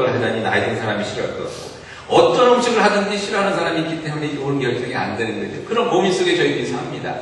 하다니 나이 든 사람이 싫어할 것 같고, 어떤 음식을 하든지 싫어하는 사람이 있기 때문에 옳은 결정이 안 되는 거죠. 그런 고민 속에 저희들이 삽니다.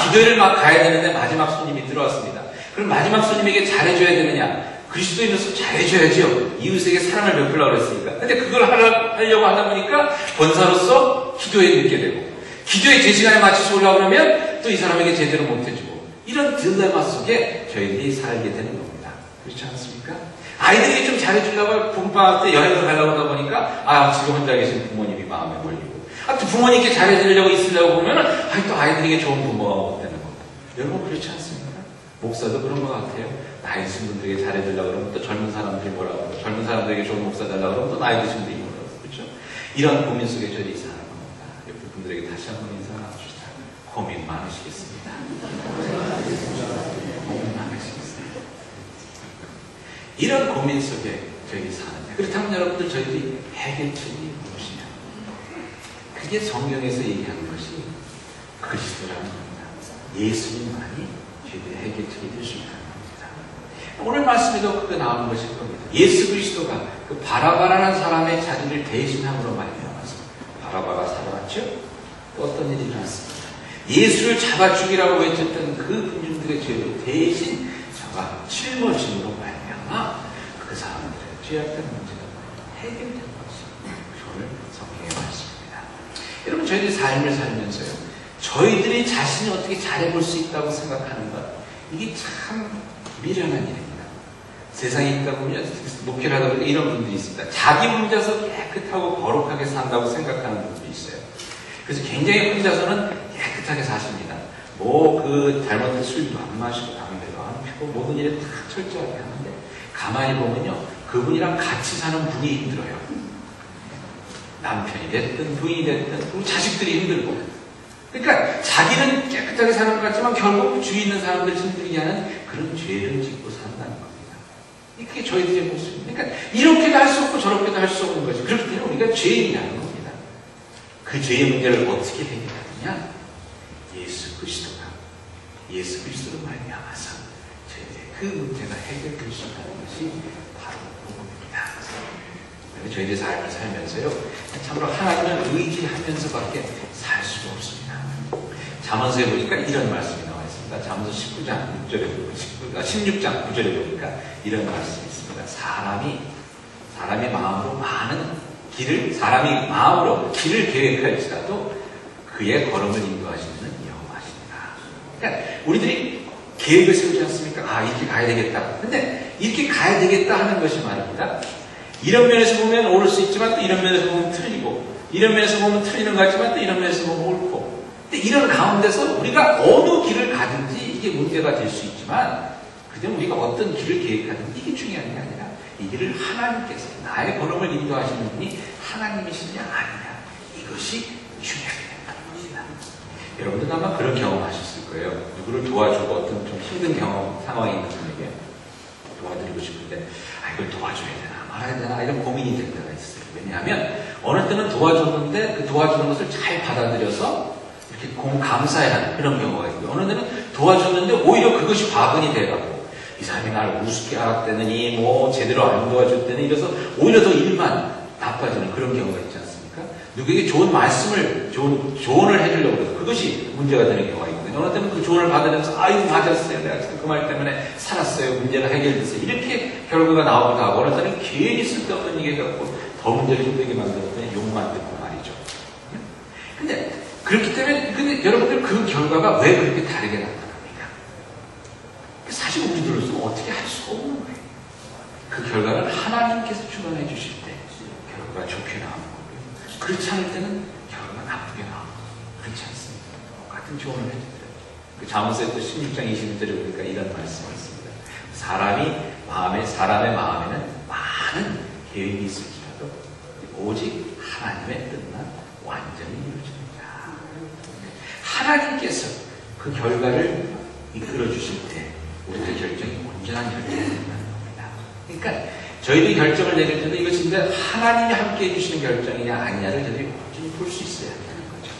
기도회를 막 가야 되는데 마지막 손님이 들어왔습니다. 그럼 마지막 손님에게 잘해줘야 되느냐? 그리스도인으로서 잘해줘야죠. 이웃에게 사랑을 베풀려고 그랬으니까. 근데 그걸 하려고 하다 보니까 권사로서 기도에 늦게 되고, 기도에 제 시간에 맞춰서 오려고 그러면 또 이 사람에게 제대로 못해주고, 이런 딜레마 속에 저희들이 살게 되는 겁니다. 그렇지 않습니까? 아이들이 좀 잘해주려고 봄방학 때 여행을 가려고 하다 보니까 집에 혼자 계신 부모님이 마음에 걸리고, 또 부모님께 잘해주려고 있으려고 보면은 또 아이들에게 좋은 부모가 못 되는 겁니다. 여러분 그렇지 않습니까? 목사도 그런 것 같아요. 나이 드신 분들에게 잘해주려고 그러면 또 젊은 사람들이 뭐라고 하고, 젊은 사람들에게 좋은 목사 되려고 그러면 또 나이 드신 분들이 뭐라고 하고, 그렇죠? 이런 고민 속에 저희들이 사는 겁니다. 옆에 분들에게 다시 한번 인사 나눠주시다. 고민 많으시겠습니다. 고민 많으시겠습니다. 이런 고민 속에 저희들이 사는데, 그렇다면 여러분들 저희들이 해결책이 무엇이냐? 그게 성경에서 얘기하는 것이 그리스도라는 겁니다. 예수님만이 저희들의 해결책이 될 수 있다는 겁니다. 오늘 말씀에도 그거 나오는 것일 겁니다. 예수 그리스도가 그 바라바라는 사람의 자리를 대신함으로 말미암아서 바라바가 살아났죠? 또 어떤 일이 일어났습니까? 예수를 잡아 죽이라고 외쳤던 그 군중들의 죄를 대신 저가 짊어짐으로 말미암아 그 사람들의 죄악된 문제가 해결된 것이 오늘 성경의 말씀입니다. 여러분 저희들이 삶을 살면서요, 저희들이 자신이 어떻게 잘해볼 수 있다고 생각하는 것, 이게 참 미련한 일입니다. 세상에 있다 보면 목회를 하다 보면 이런 분들이 있습니다. 자기 혼자서 깨끗하고 거룩하게 산다고 생각하는 분들이 있어요. 그래서 굉장히 혼자서는 깨끗하게 사십니다. 잘못된 술도 안 마시고 담배도 안 피고 모든 일에 다 철저하게 하는데, 가만히 보면요, 그분이랑 같이 사는 분이 힘들어요. 남편이 됐든 부인이 됐든 그리고 자식들이 힘들고. 그러니까 자기는 깨끗하게 사는 것 같지만 결국 주위 있는 사람들 힘들게 하는 그런 죄를 짓고 산다는 겁니다. 그게 저희들의 모습입니다. 그러니까 이렇게도 할 수 없고 저렇게도 할 수 없는 거죠. 그렇기 때문에 우리가 죄인이라는 겁니다. 그 죄의 문제를 어떻게 해결하느냐? 예수 그리스도로 말미암아서 저희들의 그 문제가 해결될 수 있다는 것이 바로 복음입니다. 저희들의 삶을 살면서요, 참으로 하나님을 의지하면서밖에 살 수가 없습니다. 잠언서에 보니까 이런 말씀이 나와 있습니다. 잠언서 16장 9절에 보니까 이런 말씀이 있습니다. 사람이 마음으로 길을 계획할지라도 그의 걸음을 인도하시는 여호와시니라. 그러니까 우리들이 계획을 세우지 않습니까? 이렇게 가야 되겠다. 근데 이렇게 가야 되겠다 하는 것이 말입니다. 이런 면에서 보면 옳을 수 있지만 또 이런 면에서 보면 틀리고, 이런 면에서 보면 틀리는 것 같지만 또 이런 면에서 보면 옳고. 근데 이런 가운데서 우리가 어느 길을 가든지 이게 문제가 될 수 있지만, 그냥 우리가 어떤 길을 계획하든지 이게 중요한 게 아니라 이 길을 하나님께서, 나의 걸음을 인도하시는 분이 하나님이시냐 아니냐, 이것이 중요하게 된다는 겁니다. 여러분들 아마 그런 경험하셨을 거예요. 누구를 도와주고 어떤 좀 힘든 상황이 있는 분에게 도와드리고 싶은데 이걸 도와줘야 되나 말아야 되나 이런 고민이 될 때가 있어요. 왜냐하면 어느 때는 도와줬는데 그 도와주는 것을 잘 받아들여서 이렇게 감사해야 하는 그런 경우가 있고요. 어느 때는 도와줬는데 오히려 그것이 화근이 돼가지고 이 사람이 나를 우습게 알았다느니 제대로 안 도와줬다니 이래서 오히려 더 일만 나빠지는 그런 경우가 있지 않습니까? 누구에게 좋은 말씀을, 조언을 해주려고 해서 그것이 문제가 되는 경우가 있거든요. 어느 때는 그 조언을 받으면서 이거 맞았어요. 내가 그 말 때문에 살았어요. 문제가 해결됐어요. 이렇게 결과가 나오기도 하고, 어느 때는 괜히 쓸데없는 얘기 해갖고 더 문제를 힘들게 만들었더니 욕만 듣고 말이죠. 근데 그렇기 때문에 근데 여러분들 그 결과가 왜 그렇게 다르게 나타납니까? 사실 우리들로서 어떻게 할 수가 없는 거예요. 그 결과는 하나님께서 주관해 주실 때 결과가 좋게 나오는 거고요. 그렇지 않을 때는 결과가 나쁘게 나오는 거예요. 그렇지 않습니다. 똑같은 조언을 해주더라고요. 그 잠언서에 또 16장 21절에 보니까 이런 말씀이 있습니다. 사람의 마음에는 많은 계획이 있을지라도 오직 하나님의 뜻만 완전히 이루어집니다. 하나님께서 그 결과를 이끌어 주실 때 우리의 결정이 온전한 결정이 된다는 겁니다. 그러니까 저희들이 결정을 내릴 때도 이것이 하나님이 함께 해주시는 결정이냐 아니냐를 저희들이 온전히 볼 수 있어야 되는 거죠.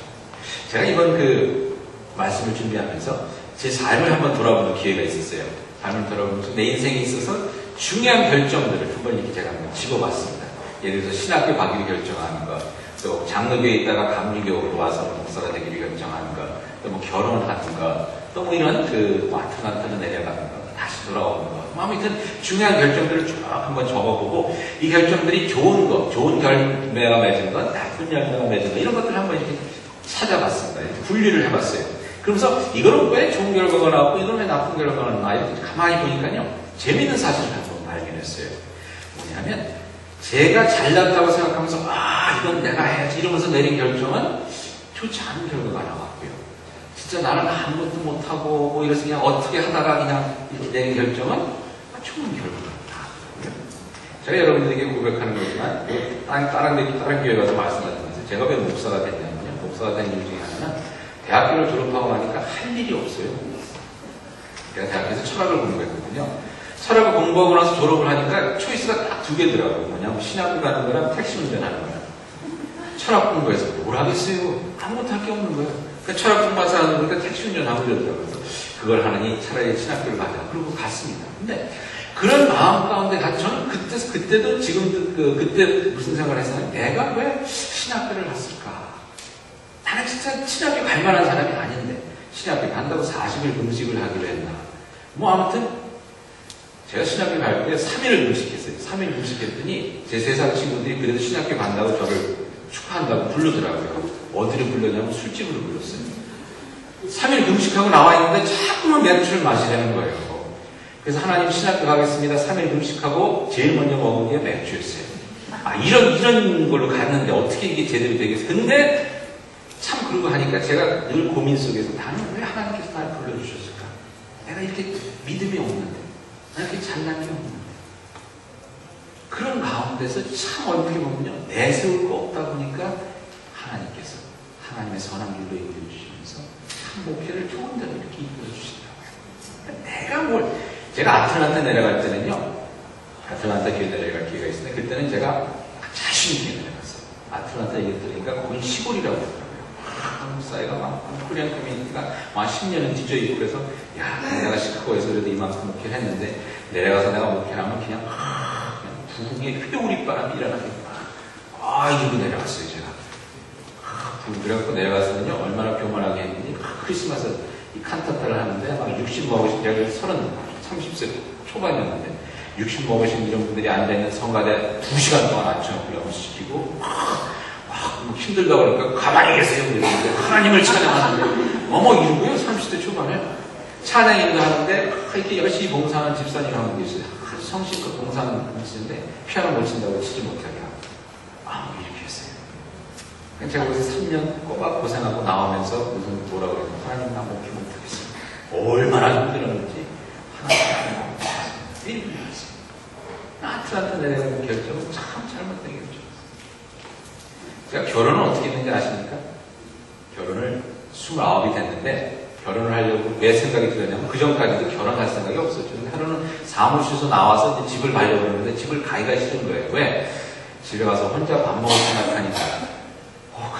제가 이번 말씀을 준비하면서 제 삶을 한번 돌아보는 기회가 있었어요. 삶을 돌아보면서 내 인생에 있어서 중요한 결정들을 한번 이렇게 제가 한번 집어봤습니다. 예를 들어서 신학교 가기를 결정하는 것, 또 장로교에 있다가 감리교로 와서 목사가 되기를 결정하는 것, 또 뭐 결혼하는 것, 또 뭐 이런 아틀란타로 내려가는 것, 다시 돌아오는 것, 아무튼 중요한 결정들을 쭉 한번 적어보고 이 결정들이 좋은 것, 좋은 열매가 맺은 것, 나쁜 열매가 맺은 것 이런 것들을 한번 이렇게 찾아봤습니다. 이렇게 분류를 해봤어요. 그러면서 이거는 왜 좋은 결과가 나왔고 이거는 왜 나쁜 결과가 나왔나 이렇게 가만히 보니까요 재미있는 사실을 한번 발견했어요. 뭐냐면 제가 잘났다고 생각하면서 이건 내가 해야지 이러면서 내린 결정은 좋지 않은 결과가 나왔고요. 진짜 나는 아무것도 못하고 뭐 이래서 그냥 어떻게 하다가 그냥 이렇게 내린 결정은 좋은 결과가 나왔고요. 제가 여러분들에게 고백하는 거지만 다른 교회 가서 말씀하셨는데 제가 왜 목사가 됐냐면요. 목사가 된 이유 중에 하나는 대학교를 졸업하고 나니까 할 일이 없어요. 제가 대학교에서 철학을 공부했거든요. 철학을 공부하고 나서 졸업을 하니까 초이스가 딱 두 개더라고요. 뭐냐면 신학교 가는 거랑 택시 운전하는 거예요. 철학 공부해서 뭘 하겠어요? 아무것도 할 게 없는 거예요. 그러니까 철학 공부해서 하는 거니까 택시 운전하고 그러더라고요. 그래서 그걸 하느니 차라리 신학교를 가자. 그러고 갔습니다. 근데 그런 마음 가운데 저는 그때도 지금도 그때 무슨 생각을 했었냐면 내가 왜 신학교를 갔을까? 나는 진짜 신학교 갈 만한 사람이 아닌데 신학교 간다고 40일 금식을 하기로 했나. 뭐 아무튼 제가 신학교 갈 때 3일을 금식했어요. 3일 금식했더니 제 3살 친구들이 그래도 신학교 간다고 저를 축하한다고 부르더라고요. 어디를 불렀냐면 술집으로 불렀어요. 3일 금식하고 나와 있는데 자꾸만 맥주를 마시려는 거예요. 그래서 하나님 신학교 가겠습니다. 3일 금식하고 제일 먼저 먹은 게 맥주였어요. 이런 걸로 갔는데 어떻게 이게 제대로 되겠어요? 근데 참 그러고 하니까 제가 늘 고민 속에서 나는 왜 하나님께서 나를 불러주셨을까? 내가 이렇게 믿음이 없는데 내가 이렇게 잘난 게 없는데 그런 가운데서 참 어떻게 보면요 내세울 거 없다 보니까 하나님께서 하나님의 선한 길로 이끌어주시면서 참 목표를 좋은 대로 이렇게 이끌어주시더라고요. 제가 아틀란타 내려갈 때는요 아틀란타 교회 내려갈 기회가 있었는데 그때는 제가 자신 있게 내려갔어요. 아틀란타 얘기 들으니까 거긴 시골이라고 하더라고요. 한국 사회가 많고 코리안 커뮤니티가 10년은 뒤져있고 그래서 내가 시카고에서 그래도 이만큼 목회를 했는데 내려가서 내가 목회를 하면 그냥 부흥의 회오리바람이 일어나니까 이러고 내려갔어요 제가. 그래갖고 내려가서는요 얼마나 교만하게 했는지 크리스마스 이 칸타타를 하는데 막 60 먹으신 제가 30세 초반이었는데 60 먹으신 이런 분들이 앉아있는 성가대 2시간 동안 앉혀놓고 영시키고 힘들다고 그러니까 가만히 계세요. 그랬는데 하나님을 찬양하는데 이러고요. 30대 초반에 찬양인도 하는데 이렇게 열심히 봉사하는 집사님 한 분 계세요. 아주 성실껏 봉사하는 분이신데 피아노 못 친다고 치지 못하게 하고 이렇게 했어요. 제가 거기서 3년 꼬박 고생하고 나오면서 무슨 뭐라고 그랬는데 하나님 나 목회 못하겠어요. 얼마나 힘들었는지 하나님 이렇게 했어요. 아틀란타 내려가는 결정은 참 잘못된 결정. 제가 결혼을 어떻게 했는지 아십니까? 결혼을 29이 됐는데 결혼을 하려고 왜 생각이 들었냐면 그 전까지도 결혼할 생각이 없었죠. 근데 하루는 사무실에서 나와서 이제 집을 가려고 그러는데 집을 가기가 싫은 거예요. 왜? 집에 가서 혼자 밥 먹을 생각하니까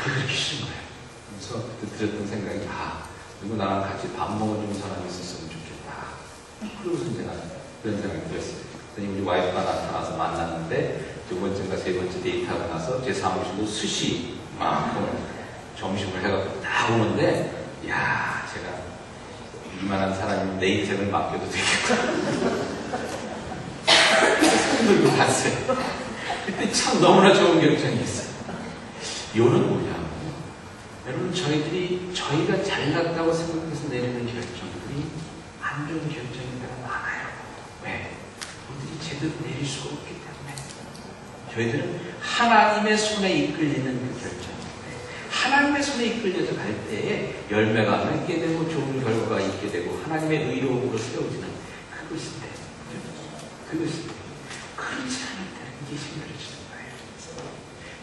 그게 그렇게 싫은 거예요. 그래서 그때 들었던 생각이 누구 나랑 같이 밥 먹어주는 사람이 있었으면 좋겠다. 그러고서 이제 나는 그런 생각이 들었어요. 그랬더니 우리 와이프가 나타나서 만났는데 두 번째인가 세 번째 데이트하고 나서 제 사무실도 스시 점심을 해갖고 딱 오는데 제가 이만한 사람이 내 인생을 맡겨도 되겠다. 손들고 갔어요. 그때 참 너무나 좋은 결정이 있어요. 요는 뭐냐면 여러분 저희가 잘났다고 생각해서 내리는 결정들이 안 좋은 결정인 때가 많아요. 왜? 우리들이 제대로 내릴 수가 없기 때문에 저희들은 하나님의 손에 이끌리는 그 결정 하나님의 손에 이끌려서 갈 때에 열매가 맺게 되고 좋은 결과가 있게 되고 하나님의 의로움으로 세워지는 그것인데 그렇지 않을 때는 이게 힘들어지는 거예요.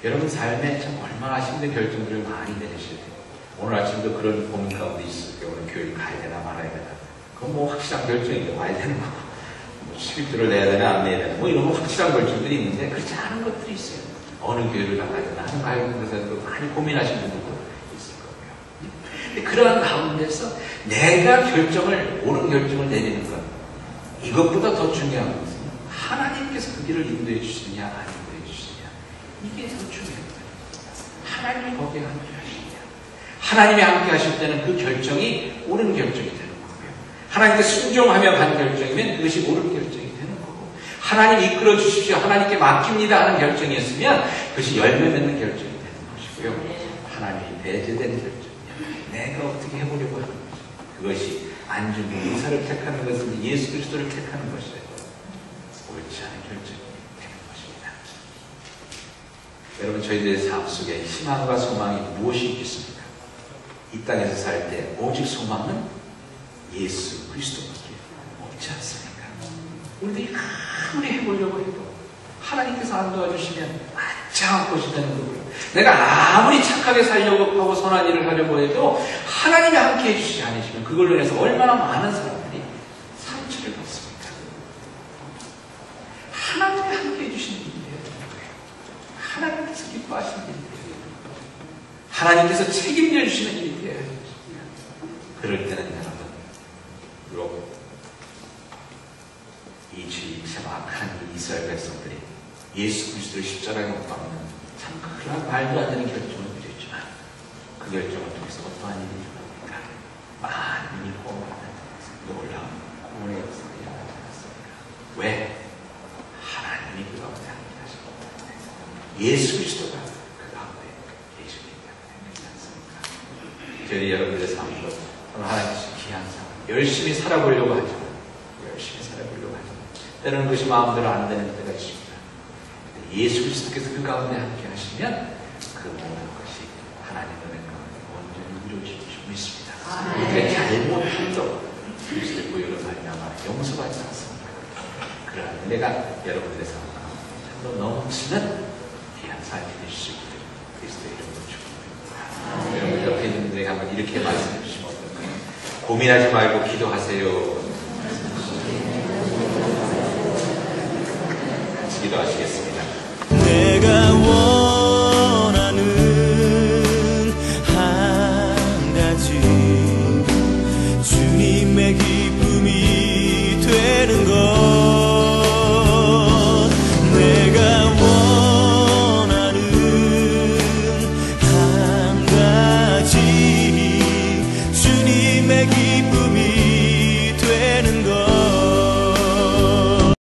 여러분 삶에 참 얼마나 힘든 결정들을 많이 내리실 때 오늘 아침도 그런 고민 가운데 있을 때 오늘 교회를 가야 되나 말아야 되나 그건 확실한 결정인데 와야 되는 거고 11조를 내야 되나 안 내야 되나 이런 확실한 결정들이 있는데 그렇지 않은 것들이 있어요. 어느 교회를 나가야 되나 하는 가운데서도 많이 고민하시는 분들도 있을 거고요. 근데 그러한 가운데서 내가 옳은 결정을 내리는 것 이것보다 더 중요한 것은 하나님께서 그 길을 인도해 주시느냐 안 인도해 주시느냐, 이게 더 중요해요. 하나님이 거기에 함께 하시느냐, 하나님이 함께 하실 때는 그 결정이 옳은 결정이 되는 거고요. 하나님께 순종하며 간 결정이면 그것이 옳은 결정이 되는 거고, 하나님 이끌어 주십시오, 하나님께 맡깁니다 하는 결정이었으면 그것이 열매 맺는 결정이 되는 것이고요. 하나님이 배제된 결정이야, 내가 어떻게 해보려고 하는 것이, 그것이 안중근 의사를 택하는 것은 예수 그리스도를 택하는 것이라고 옳지 않은 결정이 되는 것입니다. 여러분, 저희들의 삶 속에 희망과 소망이 무엇이 있겠습니까? 이 땅에서 살 때 오직 소망은 예수 그리스도밖에 없지 않습니까? 우리들이 아무리 해보려고 해도 하나님께서 안 도와주시면 아짱 것이 되는 거고요. 내가 아무리 착하게 살려고 하고 선한 일을 하려고 해도 하나님이 함께 해주시지 않으시면 그걸로 인해서 얼마나 많은 사람들이 상처를 받습니까? 하나님이 함께 해주시는 일이 되어야 되는 거예요. 하나님께서 기뻐하시는 일이 되어야 되는 거예요. 하나님께서 책임져 주시는 일이 되어야 되는 것입니다. 그럴 때는 여러분, 비록 이 주의 참 악한 이스라엘 백성들이 예수 그리스도를 십자가에 못 박는 참 그런 말도 안 되는 결정을 내렸지만, 그 결정을 통해서 어떠한 일이 일어납니까? 많은 호흡하는 놀라운 구원의 역사가 일어나지 않았습니까? 왜? 하나님이 그 가운데 함께 하시기 때문에, 예수 그리스도가 그 가운데 계시기 때문에 그렇지 않습니까? 저희 여러분들의 삶도 하나님께서 귀한 삶, 열심히 살아보려고 하지만, 때로는 그것이 마음대로 안 되는 때가 있습니다. 예수 그리스도께서 그 가운데 함께 하시면 그 모든 것이 하나님의 은혜 가운데 온전히 이루어질 줄 믿습니다. 우리가 잘못해도 그리스도의 보혈로 말미암아 용서받지 않습니다. 그러나 은혜가 여러분들의 삶 가운데 참으로 넘치는 귀한 삶이 되실 수 있기를 그리스도의 이름으로 축복합니다. 여러분 옆에 있는 분들에게 한번 이렇게 말씀해 주시면 어떨까요? 고민하지 말고 기도하세요. 기도하시겠습니다. 내가 원하는 한 가지